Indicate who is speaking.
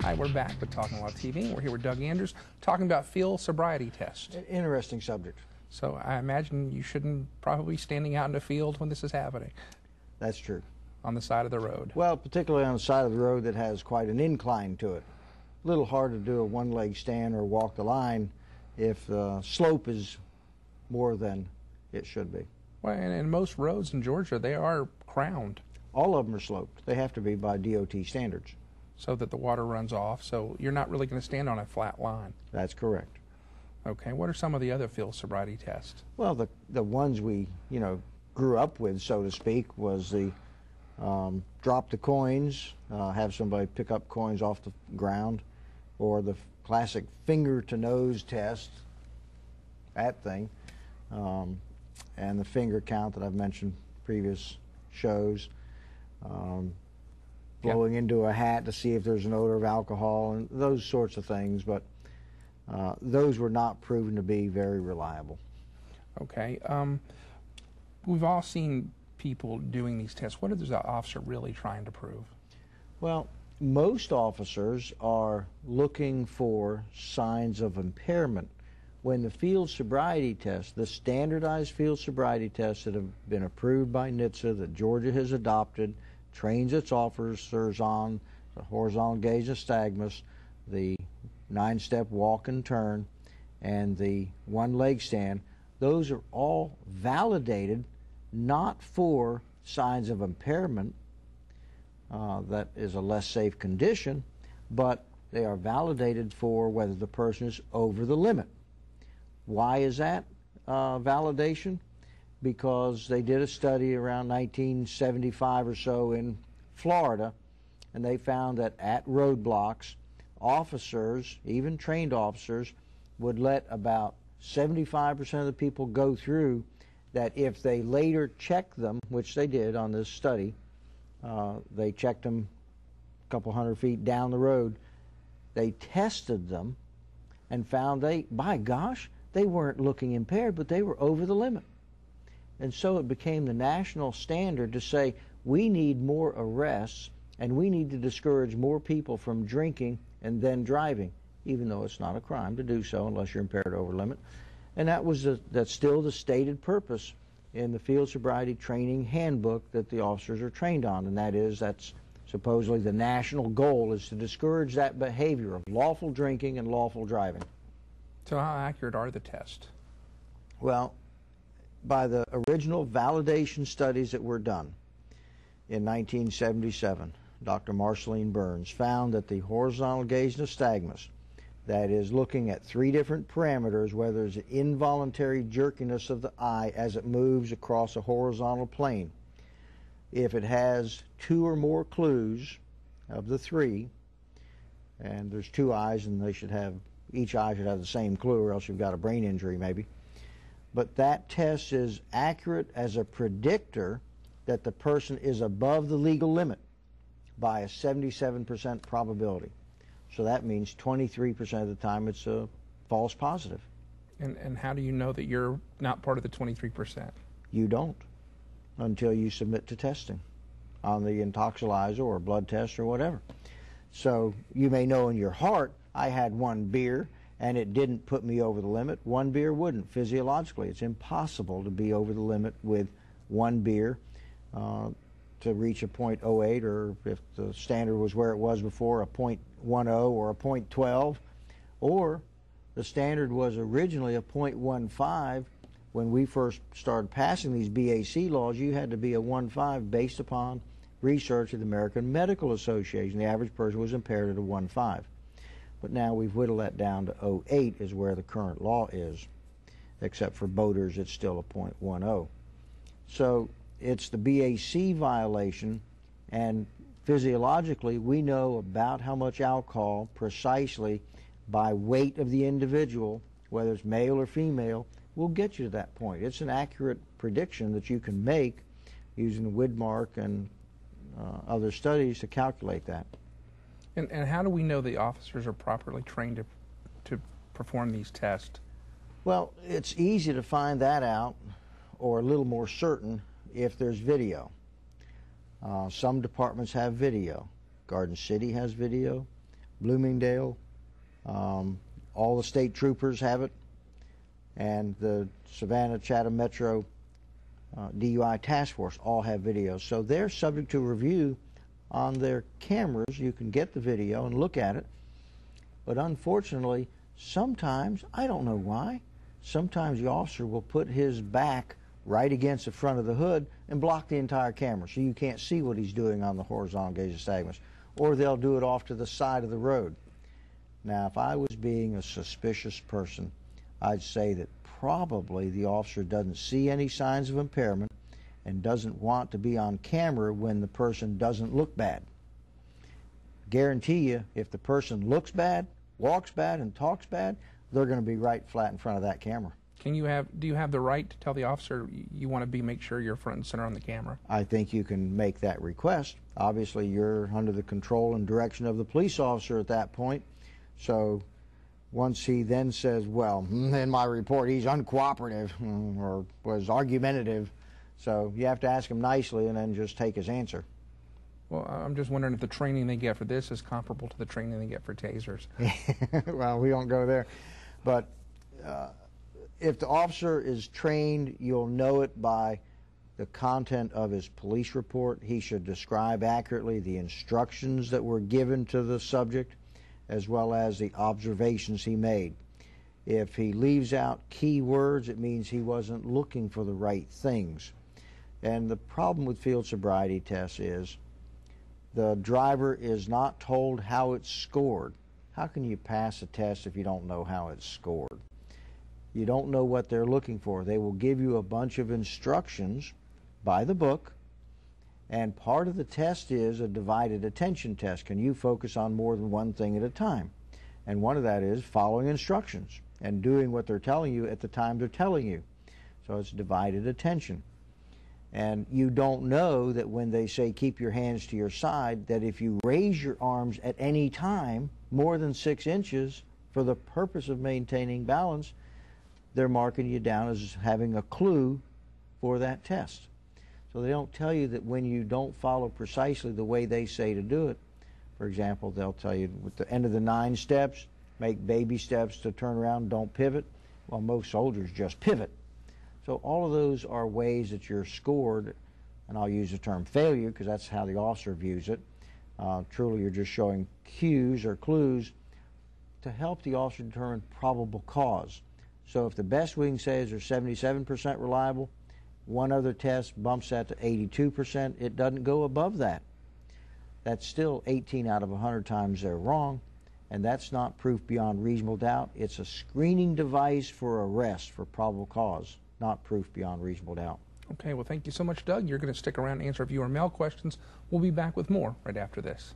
Speaker 1: Hi, we're back with Talking Law TV. We're here with Doug Anders talking about field sobriety tests.
Speaker 2: An interesting subject.
Speaker 1: So I imagine you shouldn't probably be standing out in the field when this is happening.
Speaker 2: That's true.
Speaker 1: On the side of the road.
Speaker 2: Well, particularly on the side of the road that has quite an incline to it. A little hard to do a one-leg stand or walk the line if the slope is more than it should be.
Speaker 1: Well, and most roads in Georgia, they are crowned.
Speaker 2: All of them are sloped. They have to be by DOT standards.
Speaker 1: So that the water runs off, so you're not really going to stand on a flat line.
Speaker 2: That's correct.
Speaker 1: Okay, what are some of the other field sobriety tests?
Speaker 2: Well, the ones we, grew up with, so to speak, was the drop the coins, have somebody pick up coins off the ground, or the classic finger to nose test, that thing, and the finger count that I've mentioned previous shows. Blowing into a hat to see if there's an odor of alcohol and those sorts of things, but those were not proven to be very reliable.
Speaker 1: Okay. We've all seen people doing these tests. What is the officer really trying to prove?
Speaker 2: Well, most officers are looking for signs of impairment. When the field sobriety tests, the standardized field sobriety tests that have been approved by NHTSA that Georgia has adopted, trains its officers on the horizontal gaze nystagmus, the 9-step walk and turn, and the one-leg stand, those are all validated not for signs of impairment, that is a less safe condition, but they are validated for whether the person is over the limit. Why is that validation? Because they did a study around 1975 or so in Florida, and they found that at roadblocks, officers, even trained officers, would let about 75% of the people go through, that if they later checked them, which they did on this study, they checked them a couple hundred feet down the road, they tested them and found by gosh, they weren't looking impaired, but they were over the limit. And so it became the national standard to say we need more arrests and we need to discourage more people from drinking and then driving, even though it's not a crime to do so unless you're impaired over limit. And that's still the stated purpose in the field sobriety training handbook that the officers are trained on, and that's supposedly the national goal, is to discourage that behavior of lawful drinking and lawful driving.
Speaker 1: So how accurate are the tests?
Speaker 2: Well, by the original validation studies that were done in 1977, Dr. Marceline Burns found that the horizontal gaze nystagmus, that is looking at 3 different parameters, whether it's involuntary jerkiness of the eye as it moves across a horizontal plane, if it has 2 or more clues of the 3, and there's 2 eyes and each eye should have the same clue, or else you've got a brain injury maybe. But that test is accurate as a predictor that the person is above the legal limit by a 77% probability. So that means 23% of the time it's a false positive.
Speaker 1: And how do you know that you're not part of the 23%?
Speaker 2: You don't until you submit to testing on the intoxilyzer or blood test or whatever. So you may know in your heart, I had 1 beer and it didn't put me over the limit. 1 beer wouldn't. Physiologically, it's impossible to be over the limit with 1 beer to reach a .08, or if the standard was where it was before, a .10 or a .12, or the standard was originally a .15. When we first started passing these BAC laws, you had to be a 1.5 based upon research of the American Medical Association. The average person was impaired at a 1.5. But now we've whittled that down to 0.8 is where the current law is. Except for boaters, it's still a .10. So it's the BAC violation, and physiologically we know about how much alcohol precisely by weight of the individual, whether it's male or female, will get you to that point. It's an accurate prediction that you can make using Widmark and other studies to calculate that.
Speaker 1: And how do we know the officers are properly trained to perform these tests?
Speaker 2: Well, it's easy to find that out, or a little more certain, if there's video. Some departments have video. Garden City has video. Bloomingdale, all the state troopers have it, and the Savannah Chatham Metro DUI task force all have videos. So they're subject to review on their cameras. You can get the video and look at it. But unfortunately, sometimes, I don't know why, sometimes the officer will put his back right against the front of the hood and block the entire camera so you can't see what he's doing on the horizontal gauge segments. Or they'll do it off to the side of the road. Now, if I was being a suspicious person, I'd say that probably the officer doesn't see any signs of impairment and doesn't want to be on camera when the person doesn't look bad. Guarantee you, if the person looks bad, walks bad, and talks bad, they're going to be right flat in front of that camera.
Speaker 1: Do you have the right to tell the officer you want to make sure you're front and center on the camera?
Speaker 2: I think you can make that request. Obviously, you're under the control and direction of the police officer at that point. So once he then says, well, in my report, he's uncooperative or was argumentative, so you have to ask him nicely and then just take his answer.
Speaker 1: Well, I'm just wondering if the training they get for this is comparable to the training they get for tasers.
Speaker 2: Well, we don't go there. But if the officer is trained, you'll know it by the content of his police report. He should describe accurately the instructions that were given to the subject, as well as the observations he made. If he leaves out key words, it means he wasn't looking for the right things. And the problem with field sobriety tests is the driver is not told how it's scored. How can you pass a test if you don't know how it's scored? You don't know what they're looking for. They will give you a bunch of instructions by the book, and part of the test is a divided attention test. Can you focus on more than one thing at a time? And one of that is following instructions and doing what they're telling you at the time they're telling you. So it's divided attention. And you don't know that when they say keep your hands to your side, that if you raise your arms at any time more than 6 inches for the purpose of maintaining balance, they're marking you down as having a clue for that test. So they don't tell you that when you don't follow precisely the way they say to do it. For example, they'll tell you at the end of the 9 steps, make baby steps to turn around, don't pivot. Well, most soldiers just pivot. So all of those are ways that you're scored, and I'll use the term failure because that's how the officer views it. Truly, you're just showing cues or clues to help the officer determine probable cause. So if the best we can say is they're 77% reliable, one other test bumps that to 82%, it doesn't go above that. That's still 18 out of 100 times they're wrong, and that's not proof beyond reasonable doubt. It's a screening device for arrest for probable cause, not proof beyond reasonable doubt.
Speaker 1: Okay, well, thank you so much, Doug. You're going to stick around and answer viewer mail questions. We'll be back with more right after this.